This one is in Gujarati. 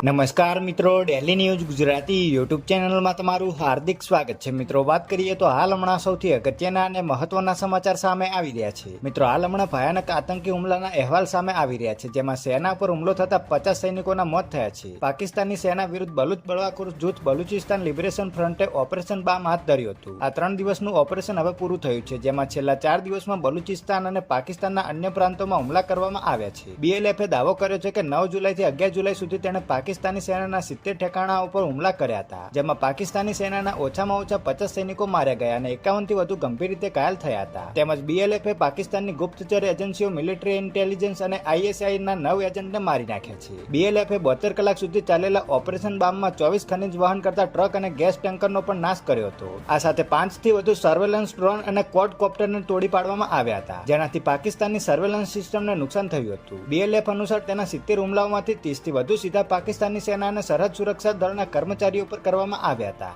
નમસ્કાર મિત્રો, ડેલી ન્યૂઝ ગુજરાતી યુટ્યુબ ચેનલમાં તમારું હાર્દિક સ્વાગત છે. મિત્રો, વાત કરીએ તો હાલ હમણાં સૌથી અગત્યના અને મહત્વના સમાચાર સામે આવી રહ્યા છે. મિત્રો, હાલ હમણાં ભયાનક આતંકી હુમલાના અહેવાલ સામે આવી રહ્યા છે, જેમાં સેના પર હુમલો થતા 50 સૈનિકોના મોત થયા છે. પાકિસ્તાની સેના વિરુદ્ધ બલુચ બળવાખોર જૂથ બલુચિસ્તાન લિબરેશન ફ્રન્ટે ઓપરેશન બામ હાથ ધર્યું હતું. આ 3 દિવસનું ઓપરેશન હવે પૂરું થયું છે, જેમાં છેલ્લા 4 દિવસમાં બલુચિસ્તાન અને પાકિસ્તાનના અન્ય પ્રાંતોમાં હુમલા કરવામાં આવ્યા છે. BLF દાવો કર્યો છે કે 9 જુલાઈથી 11 જુલાઈ સુધી તેણે પાકિસ્તાની સેનાના 70 ઠેકાણા ઉપર હુમલા કર્યા હતા, જેમાં પાકિસ્તાની સેનાના ઓછામાં ઓછા 50 સૈનિકો માર્યા ગયા અને 51 થી વધુ ગંભીર રીતે ઘાયલ થયા હતા. તેમજ BLF પાકિસ્તાનની ગુપ્તચર એજન્સીઓ, મિલિટરી ઇન્ટેલિજન્સ અને ISI ના 9 એજન્ટને મારી નાખ્યા છે. BLF 72 કલાક સુધી ચાલેલા ઓપરેશન બામમાં 24 ખનીજ વહન કરતા ટ્રક અને ગેસ ટેન્કરનો પણ નાશ કર્યો હતો. આ સાથે 5 થી વધુ સર્વેલન્સ ડ્રોન અને ક્વોડકોપ્ટરને તોડી પાડવામાં આવ્યા હતા, જેનાથી પાકિસ્તાનની સર્વેલન્સ સિસ્ટમને નુકસાન થયું હતું. BLF અનુસાર તેના 70 હુમલાઓમાંથી 30 થી વધુ સીધા પાકિસ્તાની સેના અને સરહદ સુરક્ષા દળના કર્મચારીઓ પર કરવામાં આવ્યા હતા.